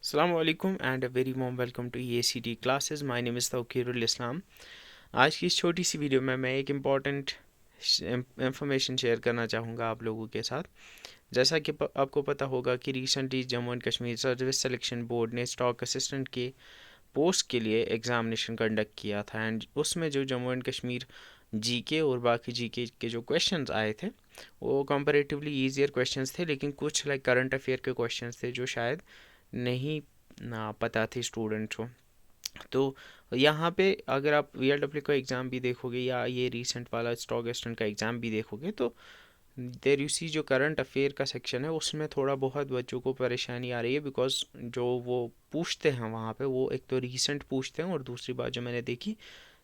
Assalamu alaikum and a very warm welcome to EACT classes. My name is Tawqirul Islam. आज की इस छोटी सी video में मैं एक इम्पॉर्टेंट इंफॉर्मेशन शेयर करना चाहूँगा आप लोगों के साथ। जैसा कि आपको पता होगा कि recently Jammu and Kashmir service selection board ने स्टॉक असिस्टेंट के पोस्ट के लिए एग्ज़ामिनेशन कंडक्ट किया था एंड उसमें जो जम्मू एंड कश्मीर जीके और बाकी जीके के जो क्वेश्चंस आए थे वो कंपैरेटिवली ईजियर क्वेश्चंस थे, लेकिन कुछ लाइक करंट अफेयर के क्वेश्चंस थे जो शायद नहीं ना पता थी स्टूडेंट्स को। तो यहाँ पे अगर आप VLW का एग्ज़ाम भी देखोगे या ये रीसेंट वाला स्टॉक असिस्टेंट का एग्ज़ाम भी देखोगे तो देर यू सी जो करंट अफेयर का सेक्शन है उसमें थोड़ा बहुत बच्चों को परेशानी आ रही है, बिकॉज जो वो पूछते हैं वहाँ पे वो एक तो रीसेंट पूछते हैं और दूसरी बात जो मैंने देखी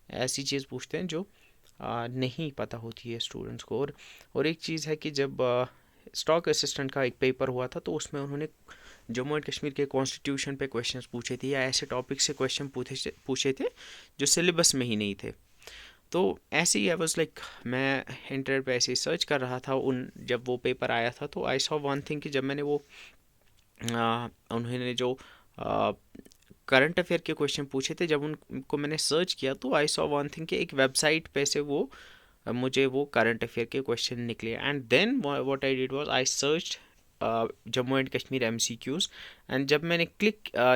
ऐसी चीज़ पूछते हैं जो नहीं पता होती है स्टूडेंट्स को। और एक चीज़ है कि जब स्टॉक असिस्टेंट का एक पेपर हुआ था तो उसमें उन्होंने जम्मू एंड कश्मीर के कॉन्स्टिट्यूशन पे क्वेश्चंस पूछे थे या ऐसे टॉपिक से क्वेश्चन पूछे थे जो सिलेबस में ही नहीं थे। तो ऐसे ही आई वाज लाइक मैं इंटरनेट पे ऐसे ही सर्च कर रहा था उन जब वो पेपर आया था तो आई सॉ वन थिंग कि जब मैंने वो उन्होंने जो करंट अफेयर के क्वेश्चन पूछे थे जब उनको मैंने सर्च किया तो आई सॉ वन थिंग कि एक वेबसाइट पे से वो मुझे वो करंट अफेयर के क्वेश्चन निकले and then what I did was I search Jammu and Kashmir MCQs and जब मैंने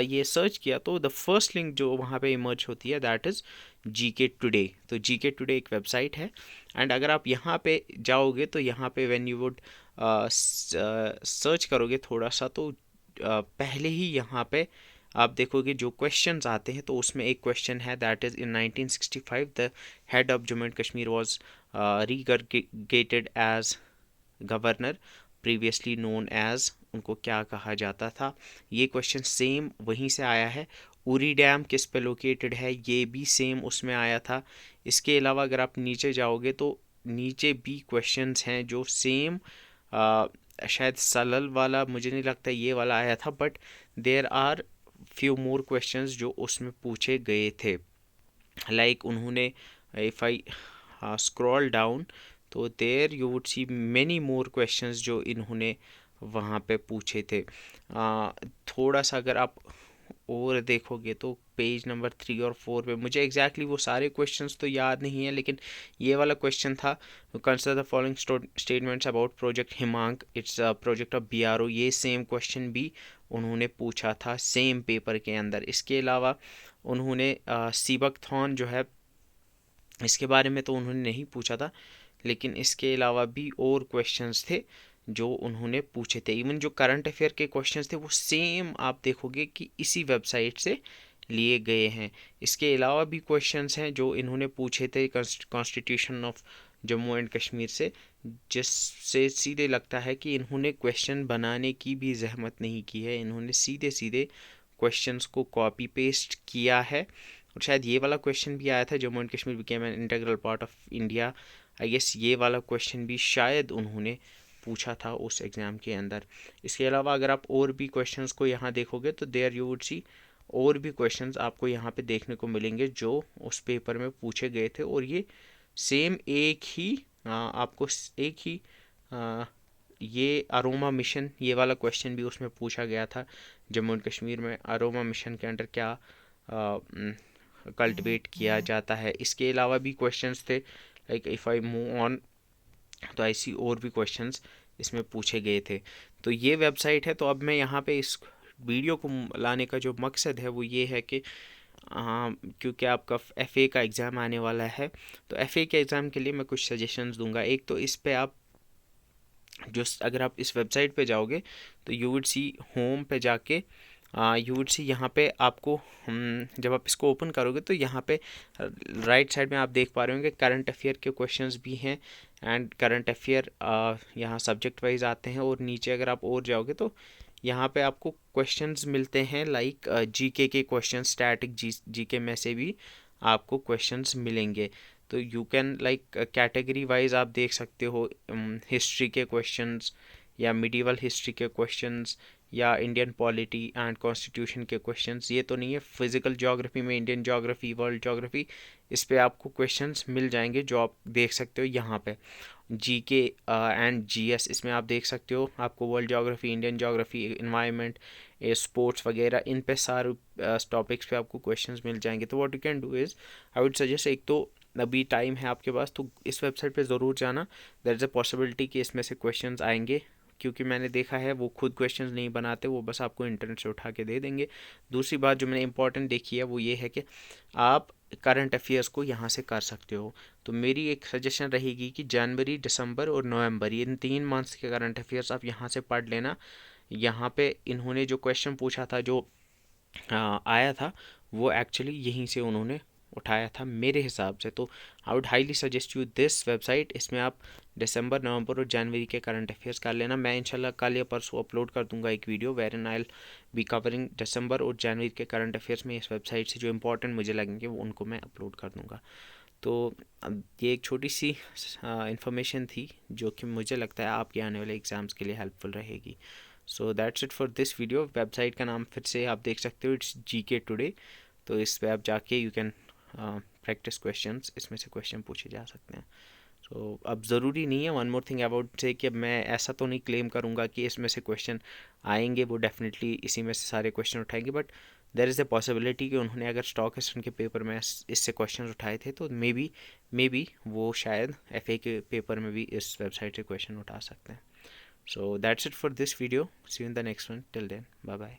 ये सर्च किया तो द फर्स्ट लिंक जो वहाँ पे इमर्ज होती है दैट इज़ GK टुडे। तो GK टुडे एक वेबसाइट है एंड अगर आप यहाँ पे जाओगे तो यहाँ पे व्हेन यू वुड सर्च करोगे थोड़ा सा तो पहले ही यहाँ पे आप देखोगे जो क्वेश्चंस आते हैं तो उसमें एक क्वेश्चन है that is in 1965 the head of Jammu and Kashmir was relegated as governor previously known as, उनको क्या कहा जाता था। ये क्वेश्चन सेम वहीं से आया है। उरी डैम किस पे लोकेटेड है ये भी सेम उसमें आया था। इसके अलावा अगर आप नीचे जाओगे तो नीचे भी क्वेश्चंस हैं जो सेम शायद सलल वाला मुझे नहीं लगता ये वाला आया था, but there are few more questions जो उसमें पूछे गए थे। लाइक उन्होंने इफ़ आई स्क्रॉल डाउन तो there you would see many more questions जो इन्होंने वहाँ पे पूछे थे। थोड़ा सा अगर आप और देखोगे तो पेज नंबर 3 और 4 पे मुझे एग्जैक्टली वो सारे क्वेश्चंस तो याद नहीं है, लेकिन ये वाला क्वेश्चन था consider the following statements about project Himank it's a project of BRO। ये सेम क्वेश्चन भी उन्होंने पूछा था सेम पेपर के अंदर। इसके अलावा उन्होंने सीबकथॉन जो है इसके बारे में तो उन्होंने नहीं पूछा था, लेकिन इसके अलावा भी और क्वेश्चंस थे जो उन्होंने पूछे थे। इवन जो करंट अफेयर के क्वेश्चंस थे वो सेम आप देखोगे कि इसी वेबसाइट से लिए गए हैं। इसके अलावा भी क्वेश्चंस हैं जो इन्होंने पूछे थे constitution of Jammu and Kashmir से, जिससे सीधे लगता है कि इन्होंने क्वेश्चन बनाने की भी जहमत नहीं की है, इन्होंने सीधे सीधे क्वेश्चंस को कॉपी पेस्ट किया है। और शायद ये वाला क्वेश्चन भी आया था Jammu and Kashmir became an integral part of India. I guess ये वाला क्वेश्चन भी शायद उन्होंने पूछा था उस एग्ज़ाम के अंदर। इसके अलावा अगर आप और भी क्वेश्चंस को यहाँ देखोगे तो देयर यू वुड सी और भी क्वेश्चंस आपको यहाँ पे देखने को मिलेंगे जो उस पेपर में पूछे गए थे। और ये सेम एक ही आपको एक ही ये अरोमा मिशन ये वाला क्वेश्चन भी उसमें पूछा गया था। जम्मू एंड कश्मीर में अरोमा मिशन के अंडर क्या कल्टिवेट किया जाता है। इसके अलावा भी क्वेश्चंस थे like if I move on तो ऐसी और भी क्वेश्चंस इसमें पूछे गए थे। तो ये वेबसाइट है। तो अब मैं यहाँ पे इस वीडियो को लाने का जो मकसद है वो ये है कि क्योंकि आपका FA का एग्ज़ाम आने वाला है तो FA के एग्ज़ाम के लिए मैं कुछ सजेशंस दूंगा। एक तो इस पे आप जो अगर आप इस वेबसाइट पे जाओगे तो यू वुड सी होम पे जाके यू वुड सी यहाँ पे आपको जब आप इसको ओपन करोगे तो यहाँ पे राइट साइड में आप देख पा रहे होंगे करंट अफेयर के क्वेश्चंस भी हैं एंड करंट अफेयर यहाँ सब्जेक्ट वाइज आते हैं। और नीचे अगर आप और जाओगे तो यहाँ पे आपको क्वेश्चंस मिलते हैं लाइक GK के क्वेश्चन स्टैटिक GK में से भी आपको क्वेश्चंस मिलेंगे। तो you can like category wise आप देख सकते हो हिस्ट्री के क्वेश्चंस या मिडिवल हिस्ट्री के क्वेश्चंस या इंडियन पॉलिटी एंड कॉन्स्टिट्यूशन के क्वेश्चंस। ये तो नहीं है फिजिकल ज्योग्राफी में इंडियन ज्योग्राफी वर्ल्ड ज्योग्राफी इस पे आपको क्वेश्चंस मिल जाएंगे जो आप देख सकते हो यहाँ पे। GK एंड GS इसमें आप देख सकते हो आपको world geography Indian geography environment sports वगैरह, इन पे सारे टॉपिक्स पे आपको क्वेश्चंस मिल जाएंगे। तो what you can do is, I would suggest, एक तो अभी टाइम है आपके पास तो इस वेबसाइट पे ज़रूर जाना। देयर इज़ अ पॉसिबिलिटी कि इसमें से क्वेश्चंस आएंगे, क्योंकि मैंने देखा है वो खुद क्वेश्चंस नहीं बनाते, वो बस आपको इंटरनेट से उठा के दे देंगे। दूसरी बात जो मैंने इंपॉर्टेंट देखी है वो ये है कि आप करंट अफेयर्स को यहाँ से कर सकते हो। तो मेरी एक सजेशन रहेगी कि जनवरी, दिसंबर और नवंबर, इन 3 मंथ्स के करंट अफेयर्स आप यहाँ से पढ़ लेना। यहाँ पे इन्होंने जो क्वेश्चन पूछा था, जो आया था, वो एक्चुअली यहीं से उन्होंने उठाया था मेरे हिसाब से। तो I would highly suggest you this website. इसमें आप दिसंबर, नवंबर और जनवरी के करंट अफेयर्स कर लेना। मैं इंशाल्लाह कल या परसों अपलोड कर दूंगा एक video wherein I be covering दिसंबर और जनवरी के करंट अफेयर्स में इस वेबसाइट से जो इंपॉर्टेंट मुझे लगेंगे वो उनको मैं अपलोड कर दूंगा। तो ये एक छोटी सी इंफॉर्मेशन थी जो कि मुझे लगता है आपके आने वाले एग्ज़ाम्स के लिए हेल्पफुल रहेगी। So that's it for this video. Website का नाम फिर से आप देख सकते हो, इट्स GK टुडे। तो इस पे आप जाके यू कैन प्रैक्टिस क्वेश्चंस, इसमें से क्वेश्चन पूछे जा सकते हैं। सो अब ज़रूरी नहीं है, वन मोर थिंग अबाउट से, कि अब मैं ऐसा तो नहीं क्लेम करूँगा कि इसमें से क्वेश्चन आएंगे, वो डेफिनेटली इसी में से सारे क्वेश्चन उठाएंगे, but there is a possibility कि उन्होंने अगर स्टॉक एक्सचेंज के पेपर में इससे क्वेश्चन उठाए थे तो मे बी वो शायद FA के पेपर में भी इस वेबसाइट से क्वेश्चन उठा सकते हैं। So that's it for this video. See you in the next one. Till then, bye bye.